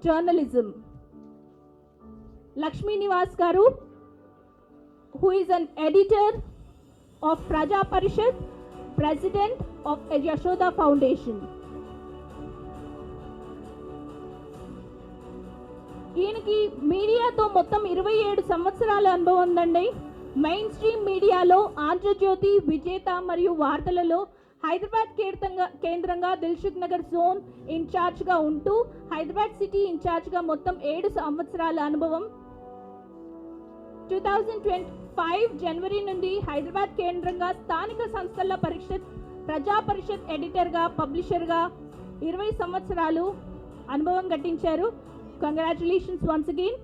journalism. Lakshmi Nivas Garu, who is an editor of Praja Parishad, president of Yashoda Foundation. ఈయనకి మీడియాతో మొత్తం 27 సంవత్సరాల అనుభవం ఉందండి. మెయిన్ స్ట్రీమ్ మీడియాలో ఆంధ్రజ్యోతి, విజేత మరియు వార్తలలో హైదరాబాద్ కేంద్రంగా దిల్సుఖ్ నగర్ జోన్ ఇన్ఛార్జ్గా ఉంటూ హైదరాబాద్ సిటీ ఇన్ఛార్జ్గా మొత్తం 7 సంవత్సరాల అనుభవం. 2025 జనవరి నుండి హైదరాబాద్ కేంద్రంగా స్థానిక సంస్థల పరిషత్, ప్రజా పరిషత్ ఎడిటర్గా, పబ్లిషర్గా 20 సంవత్సరాలు అనుభవం గట్టించారు. Congratulations once again.